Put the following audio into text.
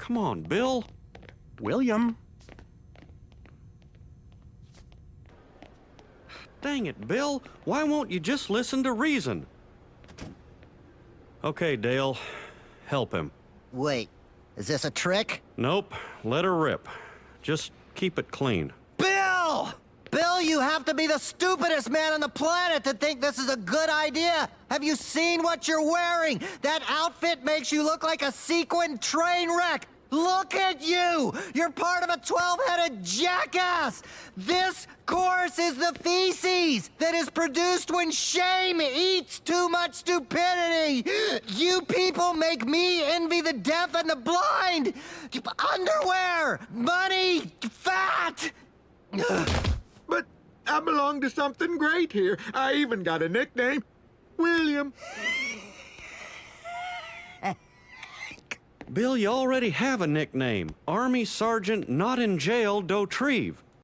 Come on, Bill. William. Dang it, Bill. Why won't you just listen to reason? Okay, Dale. Help him. Wait, is this a trick? Nope. Let her rip. Just keep it clean. Bill! Bill, you have to be the stupidest man on the planet to think this is a good idea. Have you seen what you're wearing? That outfit makes you look like a sequined train wreck. Look at you! You're part of a 12-headed jackass! This course is the feces that is produced when shame eats too much stupidity! You people make me envy the deaf and the blind! Underwear! Money! Fat! But I belong to something great here. I even got a nickname. William. Bill, you already have a nickname. Army Sergeant Not in Jail Dotrieve.